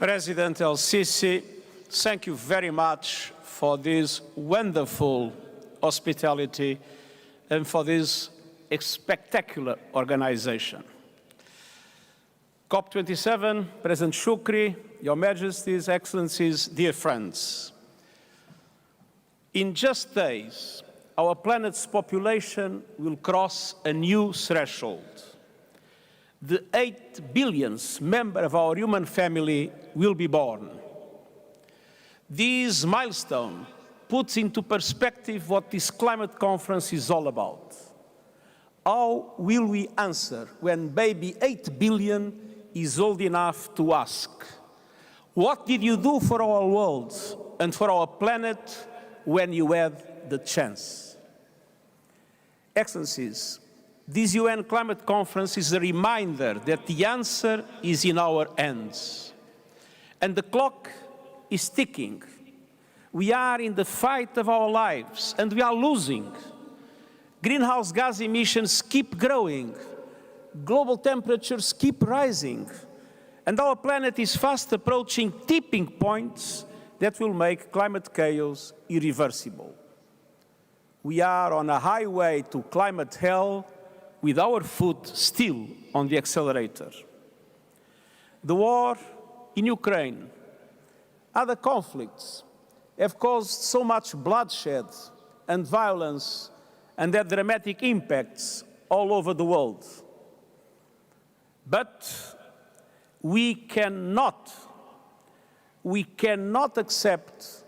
President El-Sisi, thank you very much for this wonderful hospitality and for this spectacular organization. COP27, President Shukri, Your Majesties, Excellencies, dear friends. In just days, our planet's population will cross a new threshold. The 8 billionth member of our human family will be born. This milestone puts into perspective what this climate conference is all about. How will we answer when baby 8 billion is old enough to ask, what did you do for our world and for our planet when you had the chance? Excellencies, this UN climate conference is a reminder that the answer is in our hands. And the clock is ticking. We are in the fight of our lives, and we are losing. Greenhouse gas emissions keep growing. Global temperatures keep rising. And our planet is fast approaching tipping points that will make climate chaos irreversible. We are on a highway to climate hell, with our foot still on the accelerator. The war in Ukraine, other conflicts have caused so much bloodshed and violence and had dramatic impacts all over the world. But we cannot accept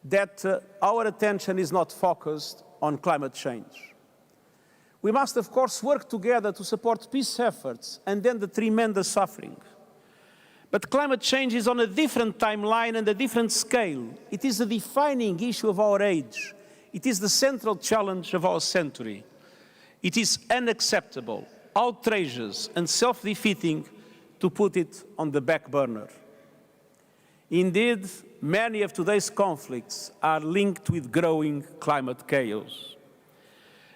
that our attention is not focused on climate change. We must, of course, work together to support peace efforts and end the tremendous suffering. But climate change is on a different timeline and a different scale. It is a defining issue of our age. It is the central challenge of our century. It is unacceptable, outrageous, and self-defeating to put it on the back burner. Indeed, many of today's conflicts are linked with growing climate chaos.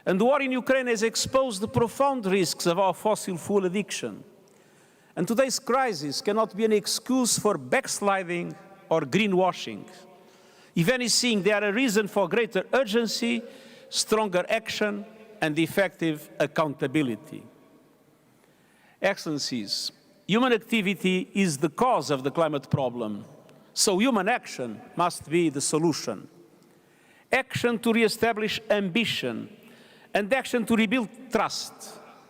And the war in Ukraine has exposed the profound risks of our fossil fuel addiction. And today's crisis cannot be an excuse for backsliding or greenwashing. If anything, they are a reason for greater urgency, stronger action, and effective accountability. Excellencies, human activity is the cause of the climate problem, so human action must be the solution. Action to re-establish ambition, and action to rebuild trust,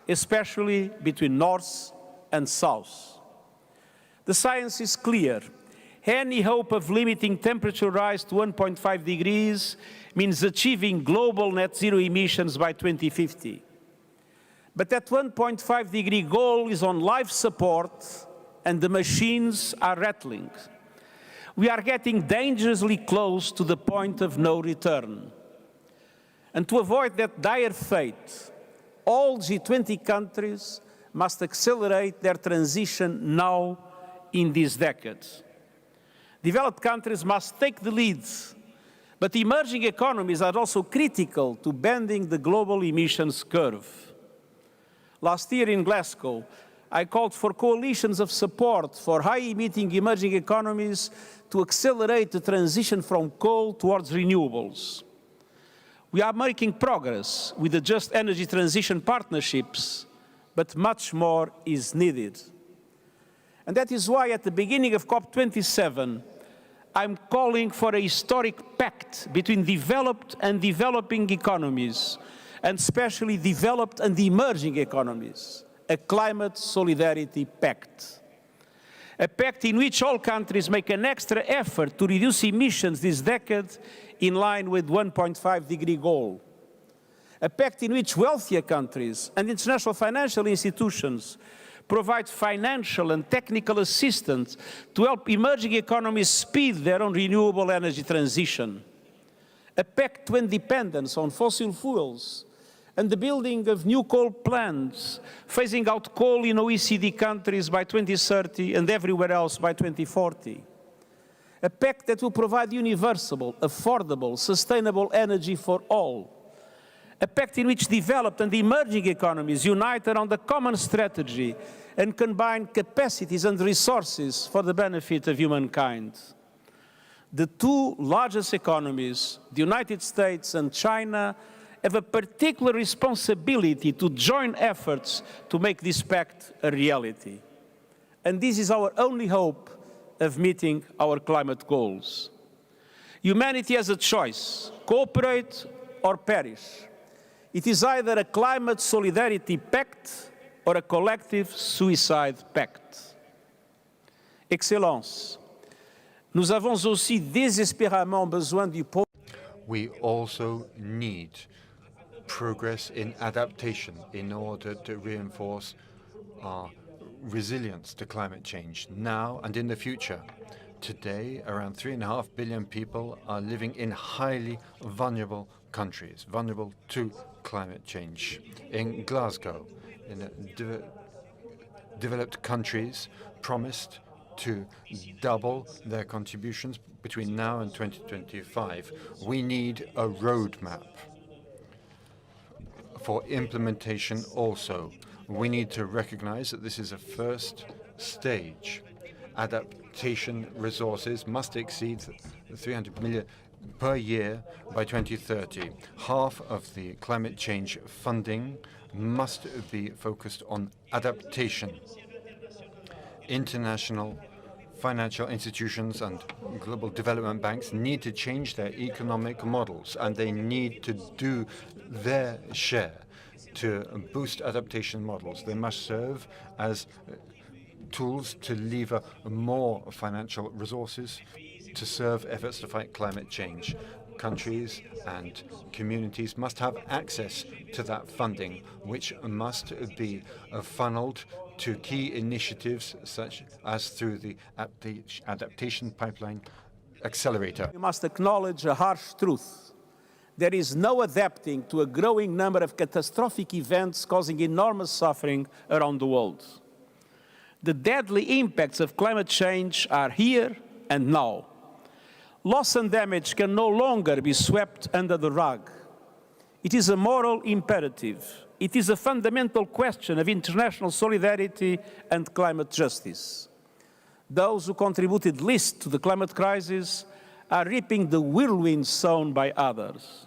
especially between North and South. The science is clear. Any hope of limiting temperature rise to 1.5 degrees means achieving global net zero emissions by 2050. But that 1.5 degree goal is on life support, and the machines are rattling. We are getting dangerously close to the point of no return. And to avoid that dire fate, all G20 countries must accelerate their transition now in this decade. Developed countries must take the lead, but emerging economies are also critical to bending the global emissions curve. Last year in Glasgow, I called for coalitions of support for high-emitting emerging economies to accelerate the transition from coal towards renewables. We are making progress with the Just Energy Transition partnerships, but much more is needed. And that is why at the beginning of COP27, I'm calling for a historic pact between developed and developing economies, and especially developed and emerging economies, a climate solidarity pact. A pact in which all countries make an extra effort to reduce emissions this decade in line with 1.5 degree goal. A pact in which wealthier countries and international financial institutions provide financial and technical assistance to help emerging economies speed their own renewable energy transition. A pact to independence on fossil fuels and the building of new coal plants, phasing out coal in OECD countries by 2030 and everywhere else by 2040. A pact that will provide universal, affordable, sustainable energy for all. a pact in which developed and emerging economies unite around a common strategy and combine capacities and resources for the benefit of humankind. The two largest economies, the United States and China, have a particular responsibility to join efforts to make this pact a reality. And this is our only hope of meeting our climate goals. Humanity has a choice: cooperate or perish. It is either a climate solidarity pact or a collective suicide pact. Excellences, nous avons aussi désespérément besoin du We also need progress in adaptation in order to reinforce our resilience to climate change now and in the future. Today, around 3.5 billion people are living in highly vulnerable countries, vulnerable to climate change. In Glasgow, in the developed countries promised to double their contributions between now and 2025. We need a roadmap for implementation also. We need to recognize that this is a first stage. Adaptation resources must exceed 300 million per year by 2030. Half of the climate change funding must be focused on adaptation. International financial institutions and global development banks need to change their economic models, and they need to do their share to boost adaptation models. They must serve as tools to lever more financial resources to serve efforts to fight climate change. Countries and communities must have access to that funding, which must be funneled to key initiatives such as through the Adaptation Pipeline Accelerator. We must acknowledge a harsh truth. There is no adapting to a growing number of catastrophic events causing enormous suffering around the world. The deadly impacts of climate change are here and now. Loss and damage can no longer be swept under the rug. It is a moral imperative. It is a fundamental question of international solidarity and climate justice. Those who contributed least to the climate crisis are reaping the whirlwind sown by others.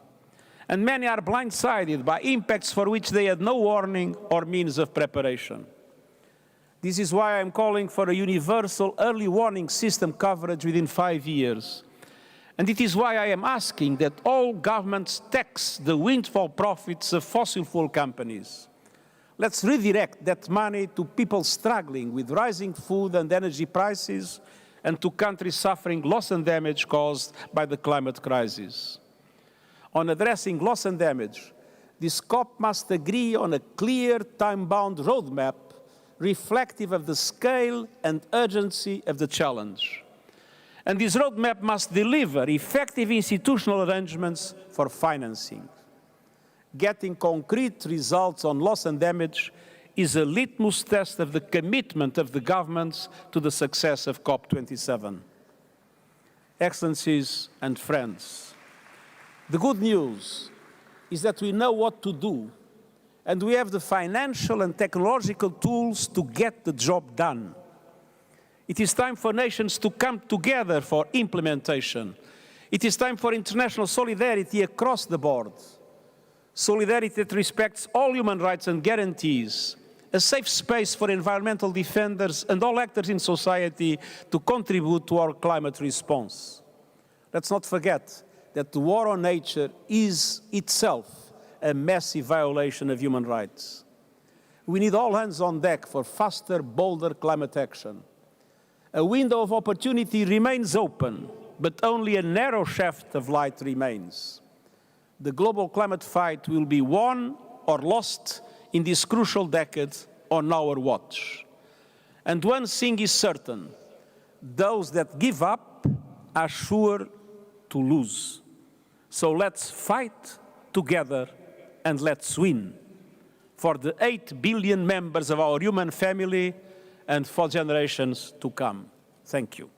And many are blindsided by impacts for which they had no warning or means of preparation. This is why I am calling for a universal early warning system coverage within 5 years. And it is why I am asking that all governments tax the windfall profits of fossil fuel companies. Let's redirect that money to people struggling with rising food and energy prices and to countries suffering loss and damage caused by the climate crisis. On addressing loss and damage, this COP must agree on a clear, time-bound roadmap reflective of the scale and urgency of the challenge. And this roadmap must deliver effective institutional arrangements for financing. Getting concrete results on loss and damage is a litmus test of the commitment of the governments to the success of COP27. Excellencies and friends, the good news is that we know what to do, and we have the financial and technological tools to get the job done. It is time for nations to come together for implementation. It is time for international solidarity across the board. Solidarity that respects all human rights and guarantees a safe space for environmental defenders and all actors in society to contribute to our climate response. Let's not forget that the war on nature is itself a massive violation of human rights. We need all hands on deck for faster, bolder climate action. A window of opportunity remains open, but only a narrow shaft of light remains. The global climate fight will be won or lost in this crucial decade on our watch. And one thing is certain: those that give up are sure to lose. So let's fight together and let's win for the 8 billion members of our human family and for generations to come. Thank you.